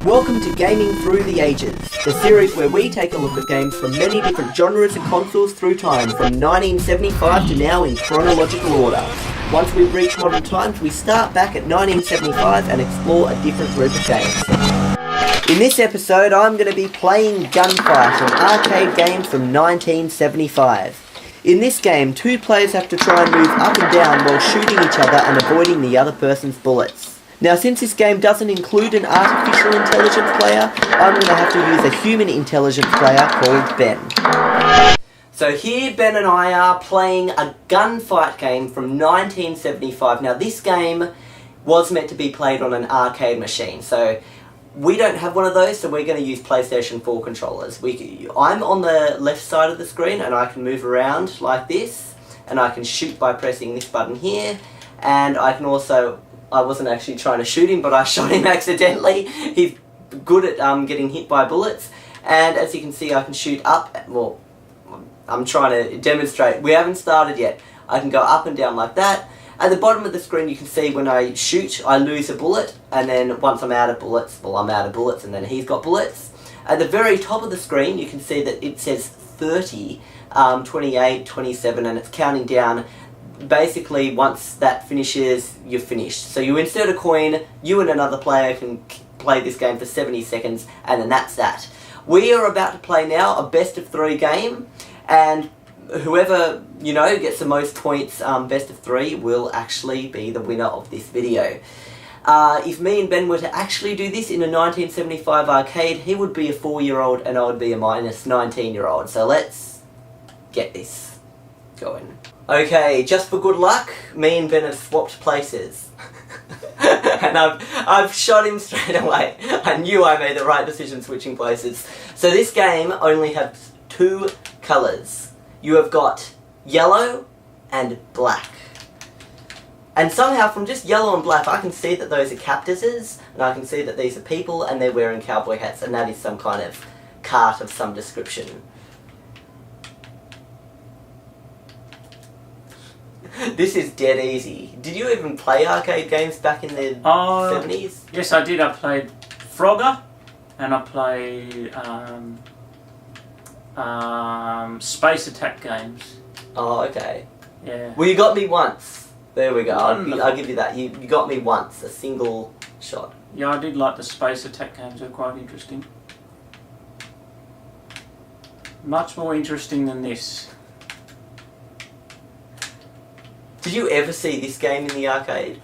Welcome to Gaming Through the Ages, the series where we take a look at games from many different genres and consoles through time, from 1975 to now in chronological order. Once we've reached modern times, we start back at 1975 and explore a different group of games. In this episode, I'm going to be playing Gunfight, an arcade game from 1975. In this game, two players have to try and move up and down while shooting each other and avoiding the other person's bullets. Now, since this game doesn't include an artificial intelligence player, I'm going to have to use a human intelligence player called Ben. So here Ben and I are playing a gunfight game from 1975. Now this game was meant to be played on an arcade machine, so we don't have one of those, so we're going to use PlayStation 4 controllers. I'm on the left side of the screen and I can move around like this, and I can shoot by pressing this button here, and I can also... I wasn't actually trying to shoot him, but I shot him accidentally. He's good at getting hit by bullets, and as you can see I can shoot up. Well, I'm trying to demonstrate. We haven't started yet. I can go up and down like that. At the bottom of the screen you can see when I shoot I lose a bullet, and then once I'm out of bullets, well, I'm out of bullets and then he's got bullets. At the very top of the screen you can see that it says 30, 28, 27, and it's counting down. Basically, once that finishes, you're finished. So you insert a coin, you and another player can play this game for 70 seconds, and then that's that. We are about to play now a best of 3 game, and whoever, gets the most points best of 3 will actually be the winner of this video. If me and Ben were to actually do this in a 1975 arcade, he would be a 4-year-old and I would be a minus 19-year-old. So let's get this going. Okay, just for good luck, me and Ben have swapped places. And I've shot him straight away. I knew I made the right decision switching places. So this game only has 2 colours. You have got yellow and black. And somehow from just yellow and black I can see that those are cactuses, and I can see that these are people and they're wearing cowboy hats, and that is some kind of cart of some description. This is dead easy. Did you even play arcade games back in the 70s? Yes, I did. I played Frogger, and I played Space Attack games. Oh, okay. Yeah. Well, you got me once. There we go. I'll give you that. You got me once. A single shot. Yeah, I did like the Space Attack games. They're quite interesting. Much more interesting than this. Did you ever see this game in the arcade?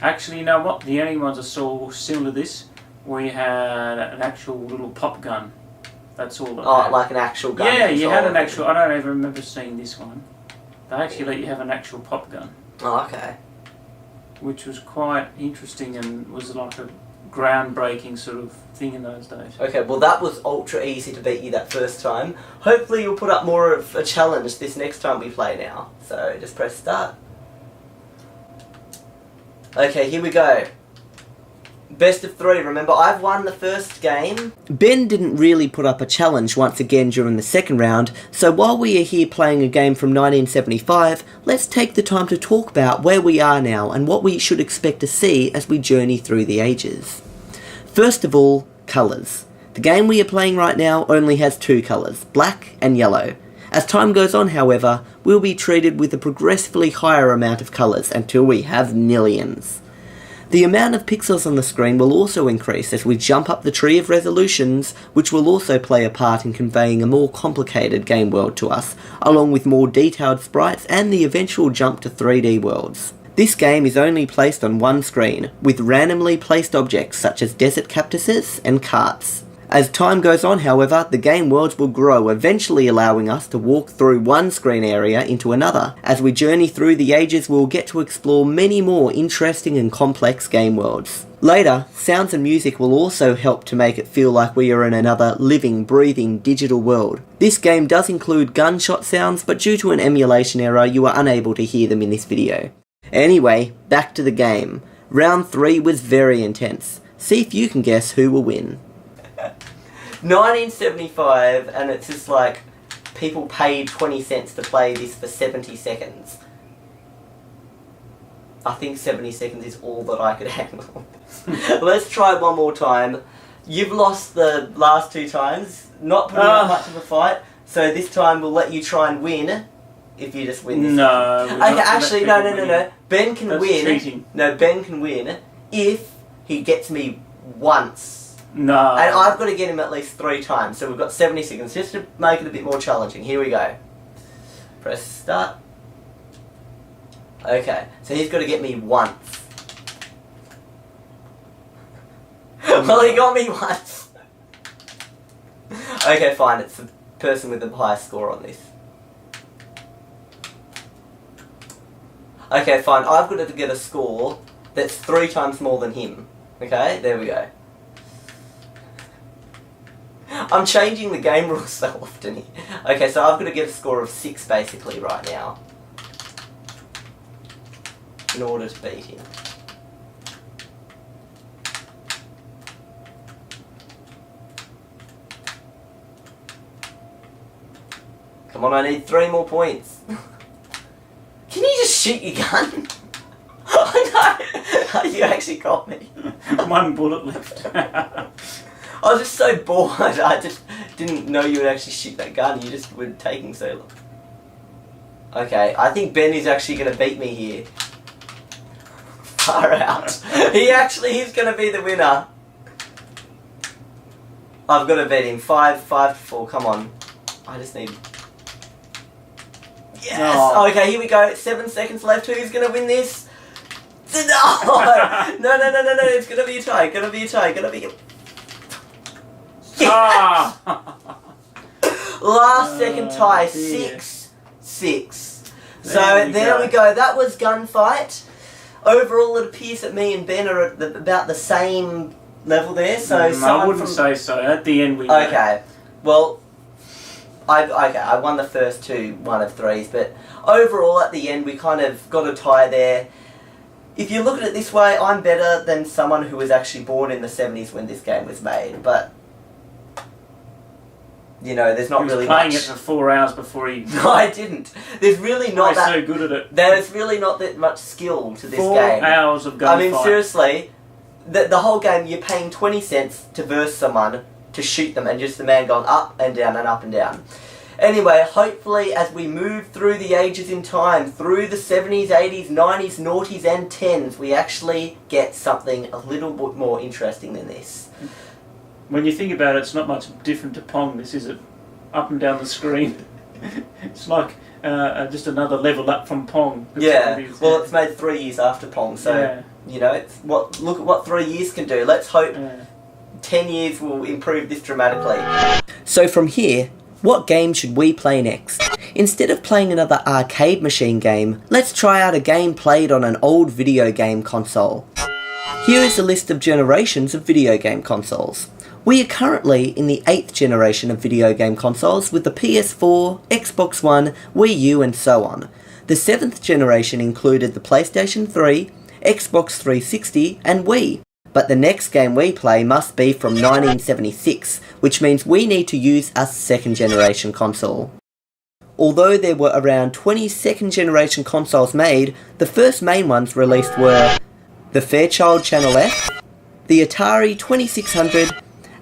Actually, you know what? The only ones I saw similar to this, we had an actual little pop gun. That's all. Like an actual gun? Yeah, you had an actual... I don't even remember seeing this one. They actually let you have an actual pop gun. Oh, okay. Which was quite interesting and was like a groundbreaking sort of thing in those days. Okay, well that was ultra easy to beat you that first time. Hopefully you'll put up more of a challenge this next time we play now. So just press start. Okay, here we go. Best of 3. Remember, I've won the first game. Ben didn't really put up a challenge once again during the second round, so while we are here playing a game from 1975, let's take the time to talk about where we are now and what we should expect to see as we journey through the ages. First of all, colours. The game we are playing right now only has 2 colours, black and yellow. As time goes on, however, we'll be treated with a progressively higher amount of colours until we have millions. The amount of pixels on the screen will also increase as we jump up the tree of resolutions, which will also play a part in conveying a more complicated game world to us, along with more detailed sprites and the eventual jump to 3D worlds. This game is only placed on one screen, with randomly placed objects such as desert cactuses and carts. As time goes on, however, the game worlds will grow, eventually allowing us to walk through one screen area into another. As we journey through the ages, we'll get to explore many more interesting and complex game worlds. Later, sounds and music will also help to make it feel like we are in another living, breathing, digital world. This game does include gunshot sounds, but due to an emulation error, you are unable to hear them in this video. Anyway, back to the game. Round 3 was very intense. See if you can guess who will win. 1975, and it's just like people paid 20 cents to play this for 70 seconds. I think 70 seconds is all that I could handle. Let's try one more time. You've lost the last 2 times, not putting up much of a fight, so this time we'll let you try and win. If you just win this. No. Okay, actually, no. Ben can win. Cheating. No, Ben can win if he gets me once. No. And I've got to get him at least 3 times, so we've got 70 seconds, just to make it a bit more challenging. Here we go. Press start. Okay, so he's got to get me once. Well, he got me once. Okay, fine, it's the person with the highest score on this. Okay, fine, I've got to get a score that's 3 times more than him. Okay, there we go. I'm changing the game rules so often here. Okay, so I've got to get a score of 6 basically right now. In order to beat him. Come on, I need 3 more points. Can you just shoot your gun? Oh no! You actually got me. 1 bullet left. I was just so bored. I just didn't know you would actually shoot that gun. You just were taking so long. Okay, I think Ben is actually going to beat me here. Far out. He's going to be the winner. I've got to beat him. 5 to 4. Come on. I just need... Yes! Oh. Okay, here we go. 7 seconds left. Who's going to win this? No! No. It's going to be a tie. Going to be a Yes! Last second tie. Dear. 6. So there we go. That was Gunfight. Overall, it appears that me and Ben are at about the same level there. So I wouldn't say so. At the end, we know. Okay. Well, I won the first 2 1 of 3s, but overall, at the end, we kind of got a tie there. If you look at it this way, I'm better than someone who was actually born in the 70s when this game was made, but you know, there's not really much. He was playing it for 4 hours before he... No, I didn't. There's really not that... so good at it. There's really not that much skill to this 4 game. 4 hours of gunfight. I mean, seriously, the whole game, you're paying 20 cents to verse someone, to shoot them, and just the man going up and down and up and down. Anyway, hopefully, as we move through the ages in time, through the 70s, 80s, 90s, noughties, and 10s, we actually get something a little bit more interesting than this. When you think about it, it's not much different to Pong, this, is it? Up and down the screen. It's like just another level up from Pong. Well, it's made 3 years after Pong, so, you know, look at what 3 years can do. Let's hope 10 years will improve this dramatically. So from here, what game should we play next? Instead of playing another arcade machine game, let's try out a game played on an old video game console. Here is a list of generations of video game consoles. We are currently in the 8th generation of video game consoles with the PS4, Xbox One, Wii U and so on. The 7th generation included the PlayStation 3, Xbox 360 and Wii. But the next game we play must be from 1976, which means we need to use a 2nd generation console. Although there were around 20 2nd generation consoles made, the first main ones released were the Fairchild Channel F, the Atari 2600,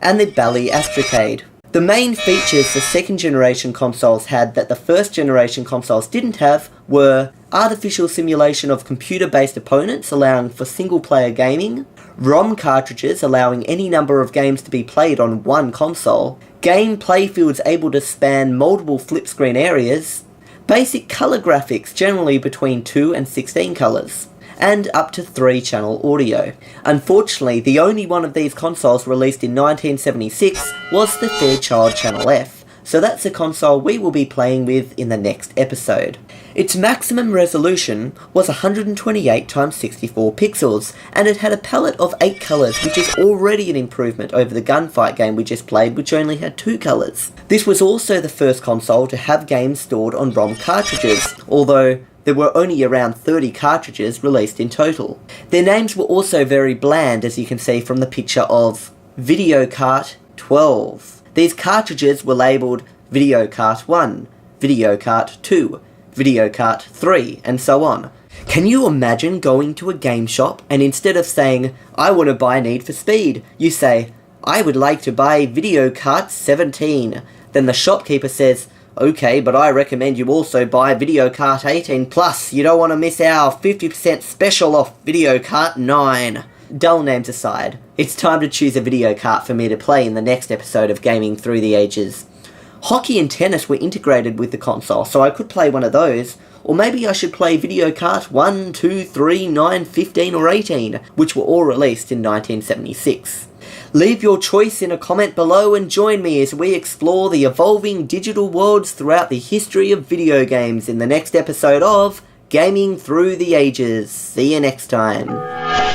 and the Bally Astrocade. The main features the 2nd generation consoles had that the 1st generation consoles didn't have were artificial simulation of computer-based opponents allowing for single-player gaming, ROM cartridges allowing any number of games to be played on one console, game playfields able to span multiple flip-screen areas, basic colour graphics generally between 2 and 16 colours, and up to 3-channel audio. Unfortunately, the only one of these consoles released in 1976 was the Fairchild Channel F, so that's a console we will be playing with in the next episode. Its maximum resolution was 128x64 pixels, and it had a palette of 8 colours, which is already an improvement over the Gunfight game we just played, which only had 2 colours. This was also the first console to have games stored on ROM cartridges, although there were only around 30 cartridges released in total. Their names were also very bland, as you can see from the picture of Videocart 12. These cartridges were labelled Videocart 1, Videocart 2, Videocart 3, and so on. Can you imagine going to a game shop and instead of saying, I want to buy Need for Speed, you say, I would like to buy Video Kart 17. Then the shopkeeper says, okay, but I recommend you also buy Video Kart 18 Plus. You don't want to miss our 50% special off Video Kart 9. Dull names aside, it's time to choose a video kart for me to play in the next episode of Gaming Through the Ages. Hockey and tennis were integrated with the console, so I could play one of those. Or maybe I should play Video Kart 1, 2, 3, 9, 15 or 18, which were all released in 1976. Leave your choice in a comment below and join me as we explore the evolving digital worlds throughout the history of video games in the next episode of Gaming Through the Ages. See you next time.